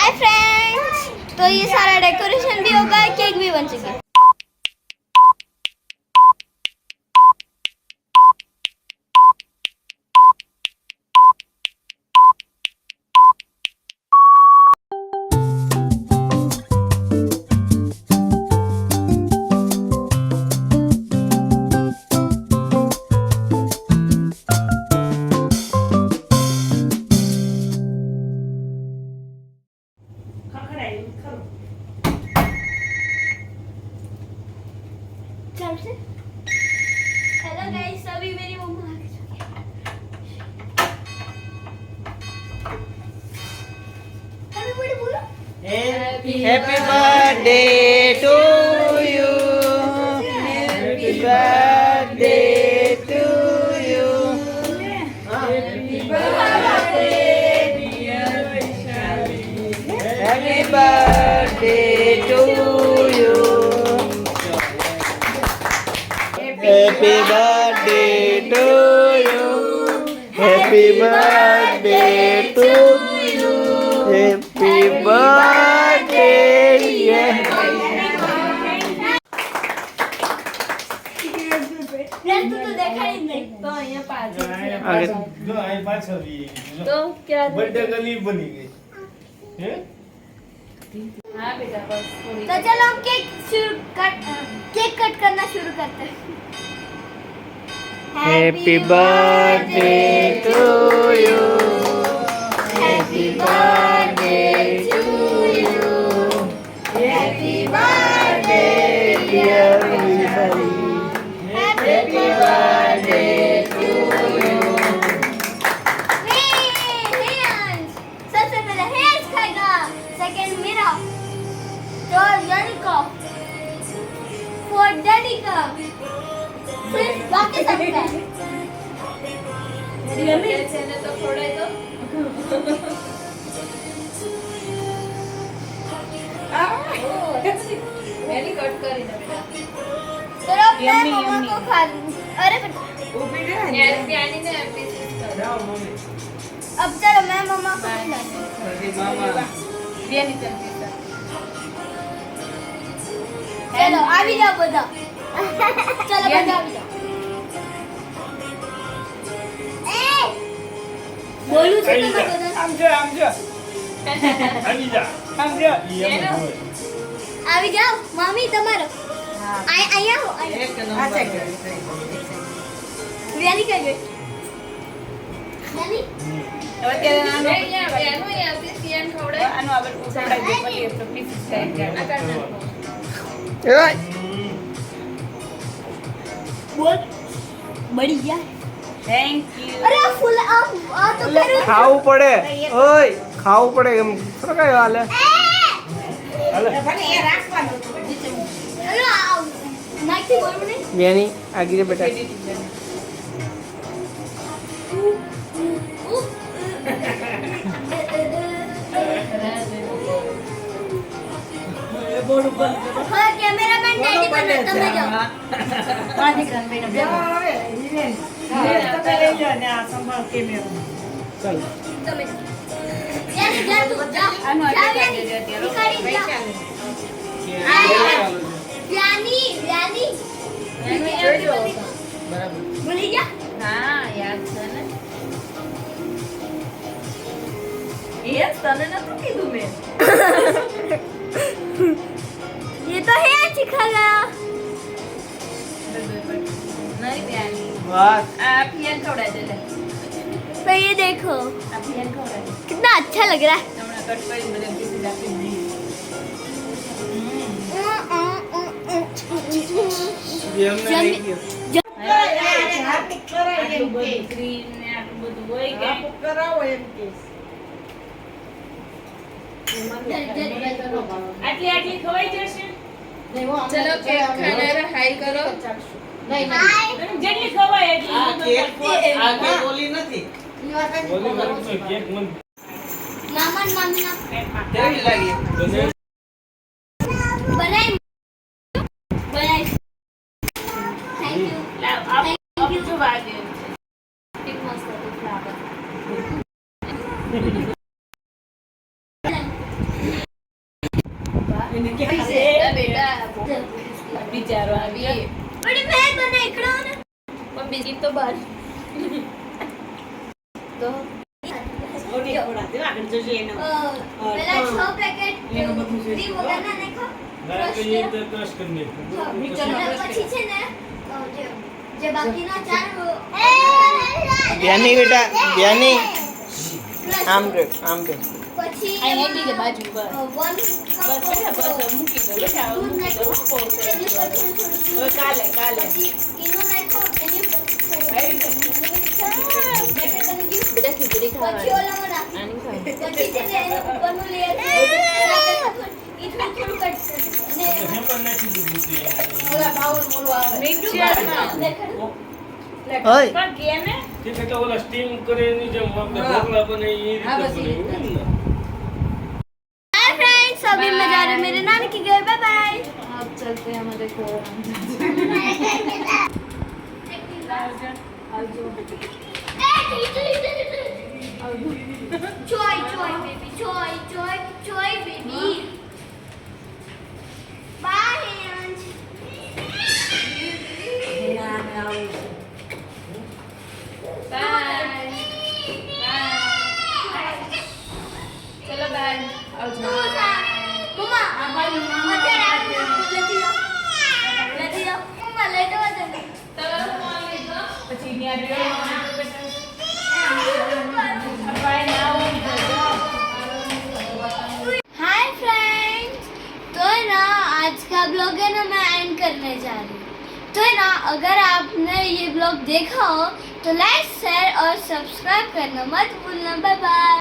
Hi friends, तो ये सारा डेकोरेशन भी होगा, केक भी बन चुके हैं। हेलो गाइस, अभी मेरी मम्मा आ चुकी है। हैप्पी बर्थडे बोलो। Happy birthday to you. Happy birthday to you. Happy birthday, dear Vaishali. Happy birthday to you. Happy birthday to you. Happy birthday to you. Happy birthday, dear. Friends तो देखा ही नहीं, तो यहाँ पास आगे जो आई पास अभी तो क्या बर्थडे गली बनी गई हैं? हाँ बेटा बस तो चलो हम केक कट करना शुरू करते हैं। Happy birthday to you. Happy birthday to you. Happy birthday, dear Vaishali. Happy birthday to you. सबसे पहले हेयर्स खाएगा, सेकंड मेरा, तो यानी का, फोर्थ डैडी का, फिर बाकी सबका। मम्मी चले तो थोड़ा ही तो। मेरी कट करी ना बेटा। चलो मैं मम्मा को खा लूँ। अरे बेटा। यार प्यानी ने पीसेस कर। अब चलो मैं मम्मा को खिलाऊँ। प्यानी चलती है। चलो अभी जाओ बता। चलो बता अभी जाओ। बोलू से तो मैं बता। આમ જો આવી જા આમ જો આવી જાઓ મમ્મી તમારો અહીંયા આવો અહીંયા વ્યાની કઈ ગઈ વ્યાની અત્યારે નાનો વ્યાનો આવતી સિયાન ખવડાય આનો આપણે ખવડાવી દે પછી આપણે પીસીસ ખાઈ બોલ બળી ગયા થેન્ક યુ અરે આ ફૂલ આ તો કરું ખાવું પડે ઓય ખાવું પડે એમ થોડો કઈ હાલે ભલે એ રાખવાનું ચલો આવ નાખી બોલ મને બેની આગળ બેટા હા કેમેરામેન ડેડી બનો તમે જાઓ માથી કર બેટા હવે ઇવેન તમે લઈ લો ને આ સંભાળ કેમેરો ચાલ તમે યાની જા તું જા આનો જા અટેક વ્યાની, કરી દે અત્યારે નીકળી જા. વ્યાની વ્યાની જોજો ભૂલી ગયા હા યાદ છે ને એ તને નતું કીધું મેં ये तो है सिखाया નહીં પ્યાની વાહ આ પિયાન ખવડાવી દે तो ये देखो આ પિયાન ખવડાવી कितना अच्छा लग रहा है હમણાં કટ કરી બધા પીસીસ આપી દઈએ બેમને આવી ગયો આટલું બધું ક્રીમ ને આટલું બધું હોય કે આટલી આટલી ખવાઈ જશે ચલો કેક ખાનારા હાઈ કરો જેટલી ખવાય એટલી બોલી નથી બોલી નથી તો કેક મન मामा मामी ना કેવી લાગી बनाई बनाई थैंक यू લાવ આપ જો વાગે એક મસ્ત હતું ફ્લાવર એને કે બેટા બિચારો આવી બડી બેગ બને એકડો ને પણ બિસ્કિટ તો બહાર તો ઓડી થોડા દે આગળ જજો એનો પેલા 6 પેકેટ એનું બધું જોઈશે. ક્રીમ વગરના નાખો ના કહીએ તો ક્રશ કરીને નીચેનો અને brush પછી છે ને જે બાકીના 4 ધ્યાની બેટા ધ્યાની આમ રે આમ રે પછી આ હેડી દે બાજુ પર 1 બસ બેટા બસ મૂકી દો બેટા હવે મૂકી દો હો, બહુ સરસ. એની પર થોડું હવે કાલે પછી ઈનો નાખો એની પર બેટા ખીચડી પછી ખાવાની ઓલામાં નાખો આની ખાઈ પછી છે ને એનું ઉપરનું લેયર ઈ થોડું કટ અને હેમન નાખી દીધું છે ઓલા બાઉલ બોલવા આવે મિક્સરમાં ઓય પણ કેમે તે કરતા ઓલા સ્ટીમ કરે એની જેમ આપણે ઢોકળા બને એ હા, રીતે બસ એ બને રીતે. हाय फ्रेंड्स अभी मैं जा रही हूँ मेरे नानी के घर बाय बाय अब चलते हैं हमारे को Joy, joy, baby, joy, joy, joy, baby. Bye, Ange. ના ના આવું છે. ચલો બાય આવજો Mama, અત્યારે આવીને લેતી જાઓ. લેતી જાઓ. મમ્મા, લેતો હતો ને. પછી ત્યાં રહ્યો બાય નાउ हाय फ्रेंड्स, तो है ना आज का ब्लॉग है ना मैं एंड करने जा रही हूँ. तो है ना अगर आपने ये ब्लॉग देखा हो तो लाइक शेयर और सब्सक्राइब करना मत भूलना. Bye bye.